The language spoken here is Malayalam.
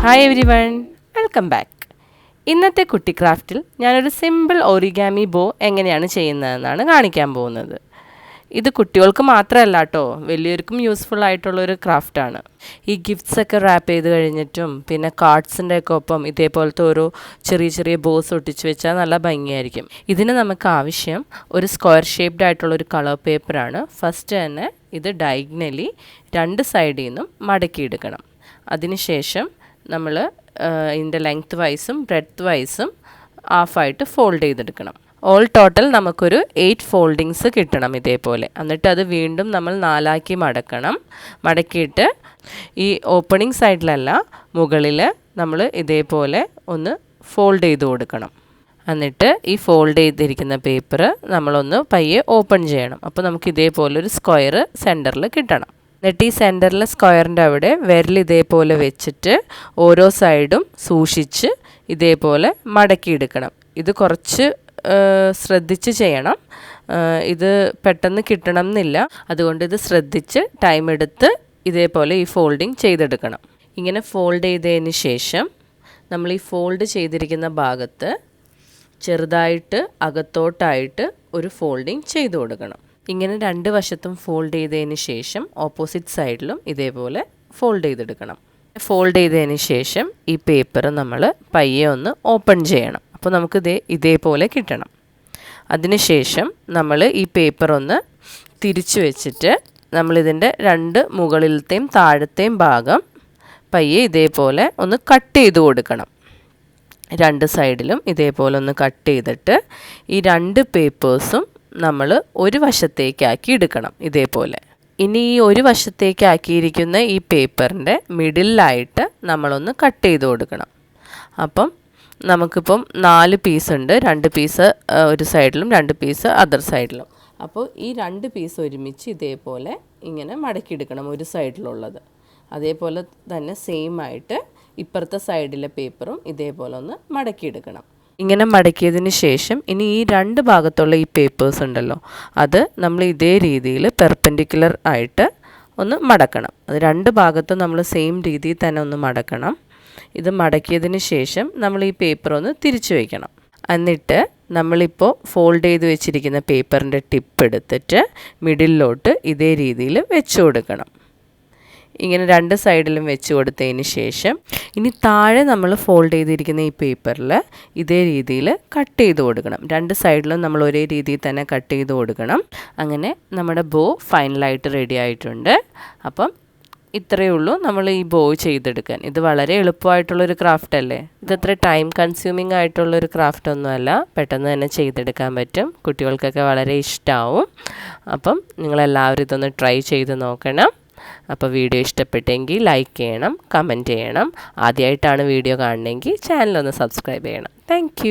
Hi everyone, welcome back. ഇന്നത്തെ കുട്ടി ക്രാഫ്റ്റിൽ ഞാനൊരു സിമ്പിൾ ഒറിഗാമി ബോ എങ്ങനെയാണ് ചെയ്യുന്നതെന്നാണ് കാണിക്കാൻ പോകുന്നത്. ഇത് കുട്ടികൾക്ക് മാത്രമല്ല കേട്ടോ, വലിയവർക്കും യൂസ്ഫുൾ ആയിട്ടുള്ളൊരു ക്രാഫ്റ്റാണ്. ഈ ഗിഫ്റ്റ്സൊക്കെ റാപ്പ് ചെയ്ത് കഴിഞ്ഞിട്ടും പിന്നെ കാർഡ്സിൻ്റെ ഒക്കെ ഒപ്പം ഇതേപോലത്തെ ഓരോ ചെറിയ ചെറിയ ബോസ് ഒട്ടിച്ച് വെച്ചാൽ നല്ല ഭംഗിയായിരിക്കും. ഇതിന് നമുക്ക് ആവശ്യം ഒരു സ്ക്വയർ ഷേപ്ഡ് ആയിട്ടുള്ളൊരു കളർ പേപ്പറാണ്. ഫസ്റ്റ് തന്നെ ഇത് ഡയഗണലി രണ്ട് സൈഡിൽ നിന്നും മടക്കിയെടുക്കണം. അതിനുശേഷം നമ്മൾ ഇതിൻ്റെ ലെങ്ത് വൈസും ബ്രെഡ്ത്ത് വൈസും ഹാഫായിട്ട് ഫോൾഡ് ചെയ്തെടുക്കണം. ഓൾ ടോട്ടൽ നമുക്കൊരു 8 ഫോൾഡിങ്സ് കിട്ടണം ഇതേപോലെ. എന്നിട്ട് അത് വീണ്ടും നമ്മൾ 4 മടക്കണം. മടക്കിയിട്ട് ഈ ഓപ്പണിംഗ് സൈഡിലല്ല, മുകളിൽ നമ്മൾ ഇതേപോലെ ഒന്ന് ഫോൾഡ് ചെയ്ത് കൊടുക്കണം. എന്നിട്ട് ഈ ഫോൾഡ് ചെയ്തിരിക്കുന്ന പേപ്പർ നമ്മളൊന്ന് പയ്യെ ഓപ്പൺ ചെയ്യണം. അപ്പോൾ നമുക്ക് ഇതേപോലെ ഒരു സ്ക്വയർ സെൻറ്ററിൽ കിട്ടണം. എന്നിട്ട് ഈ സെൻറ്ററിലെ സ്ക്വയറിൻ്റെ അവിടെ വിരൽ ഇതേപോലെ വെച്ചിട്ട് ഓരോ സൈഡും സൂക്ഷിച്ച് ഇതേപോലെ മടക്കിയെടുക്കണം. ഇത് കുറച്ച് ശ്രദ്ധിച്ച് ചെയ്യണം. ഇത് പെട്ടെന്ന് കിട്ടണം എന്നില്ല. അതുകൊണ്ട് ഇത് ശ്രദ്ധിച്ച് ടൈം എടുത്ത് ഇതേപോലെ ഈ ഫോൾഡിങ് ചെയ്തെടുക്കണം. ഇങ്ങനെ ഫോൾഡ് ചെയ്തതിന് ശേഷം നമ്മൾ ഈ ഫോൾഡ് ചെയ്തിരിക്കുന്ന ഭാഗത്ത് ചെറുതായിട്ട് അകത്തോട്ടായിട്ട് ഒരു ഫോൾഡിങ് ചെയ്ത് കൊടുക്കണം. ഇങ്ങനെ രണ്ട് വശത്തും ഫോൾഡ് ചെയ്തതിന് ശേഷം ഓപ്പോസിറ്റ് സൈഡിലും ഇതേപോലെ ഫോൾഡ് ചെയ്തെടുക്കണം. ഫോൾഡ് ചെയ്തതിന് ശേഷം ഈ പേപ്പർ നമ്മൾ പയ്യെ ഒന്ന് ഓപ്പൺ ചെയ്യണം. അപ്പോൾ നമുക്ക് ഇതേപോലെ കിട്ടണം. അതിനുശേഷം നമ്മൾ ഈ പേപ്പർ ഒന്ന് തിരിച്ചു വെച്ചിട്ട് നമ്മളിതിൻ്റെ രണ്ട് മുകളിലത്തെയും താഴത്തെയും ഭാഗം പയ്യെ ഇതേപോലെ ഒന്ന് കട്ട് ചെയ്ത് കൊടുക്കണം. രണ്ട് സൈഡിലും ഇതേപോലെ ഒന്ന് കട്ട് ചെയ്തിട്ട് ഈ രണ്ട് പേപ്പേഴ്സും നമ്മൾ ഒരു വശത്തേക്കാക്കി എടുക്കണം ഇതേപോലെ. ഇനി ഈ ഒരു വശത്തേക്കാക്കിയിരിക്കുന്ന ഈ പേപ്പറിൻ്റെ മിഡിലായിട്ട് നമ്മളൊന്ന് കട്ട് ചെയ്ത് കൊടുക്കണം. അപ്പം നമുക്കിപ്പം 4 പീസ് ഉണ്ട്. 2 പീസ് ഒരു സൈഡിലും 2 പീസ് അതർ സൈഡിലും. അപ്പോൾ ഈ 2 പീസ് ഒരുമിച്ച് ഇതേപോലെ ഇങ്ങനെ മടക്കിയെടുക്കണം ഒരു സൈഡിലുള്ളത്. അതേപോലെ തന്നെ സെയിം ആയിട്ട് ഇപ്പുറത്തെ സൈഡിലെ പേപ്പറും ഇതേപോലെ ഒന്ന് മടക്കിയെടുക്കണം. ഇങ്ങനെ മടക്കിയതിന് ശേഷം ഇനി ഈ രണ്ട് ഭാഗത്തുള്ള ഈ പേപ്പേഴ്സ് ഉണ്ടല്ലോ, അത് നമ്മൾ ഇതേ രീതിയിൽ പെർപെൻഡിക്കുലർ ആയിട്ട് ഒന്ന് മടക്കണം. അത് രണ്ട് ഭാഗത്തും നമ്മൾ സെയിം രീതിയിൽ തന്നെ ഒന്ന് മടക്കണം. ഇത് മടക്കിയതിന് ശേഷം നമ്മൾ ഈ പേപ്പർ ഒന്ന് തിരിച്ചു വയ്ക്കണം. എന്നിട്ട് നമ്മളിപ്പോൾ ഫോൾഡ് ചെയ്ത് വെച്ചിരിക്കുന്ന പേപ്പറിൻ്റെ ടിപ്പ് എടുത്തിട്ട് മിഡിലോട്ട് ഇതേ രീതിയിൽ വെച്ച് കൊടുക്കണം. ഇങ്ങനെ രണ്ട് സൈഡിലും വെച്ച് കൊടുത്തതിന് ശേഷം ഇനി താഴെ നമ്മൾ ഫോൾഡ് ചെയ്തിരിക്കുന്ന ഈ പേപ്പറിൽ ഇതേ രീതിയിൽ കട്ട് ചെയ്ത് കൊടുക്കണം. രണ്ട് സൈഡിലും നമ്മൾ ഒരേ രീതിയിൽ തന്നെ കട്ട് ചെയ്ത് കൊടുക്കണം. അങ്ങനെ നമ്മുടെ ബോ ഫൈനലായിട്ട് റെഡി ആയിട്ടുണ്ട്. അപ്പം ഇത്രയേ ഉള്ളൂ നമ്മൾ ഈ ബോ ചെയ്തെടുക്കാൻ. ഇത് വളരെ എളുപ്പമായിട്ടുള്ളൊരു ക്രാഫ്റ്റ് അല്ലേ. ഇതത്ര ടൈം കൺസ്യൂമിങ് ആയിട്ടുള്ളൊരു ക്രാഫ്റ്റ് ഒന്നുമല്ല. പെട്ടെന്ന് തന്നെ ചെയ്തെടുക്കാൻ പറ്റും. കുട്ടികൾക്കൊക്കെ വളരെ ഇഷ്ടമാവും. അപ്പം നിങ്ങളെല്ലാവരും ഇതൊന്ന് ട്രൈ ചെയ്ത് നോക്കണം. അപ്പോൾ വീഡിയോ ഇഷ്ടപ്പെട്ടെങ്കിൽ ലൈക്ക് ചെയ്യണം, കമൻറ്റ് ചെയ്യണം. ആദ്യമായിട്ടാണ് വീഡിയോ കാണണമെങ്കിൽ ചാനലൊന്ന് സബ്സ്ക്രൈബ് ചെയ്യണം. താങ്ക്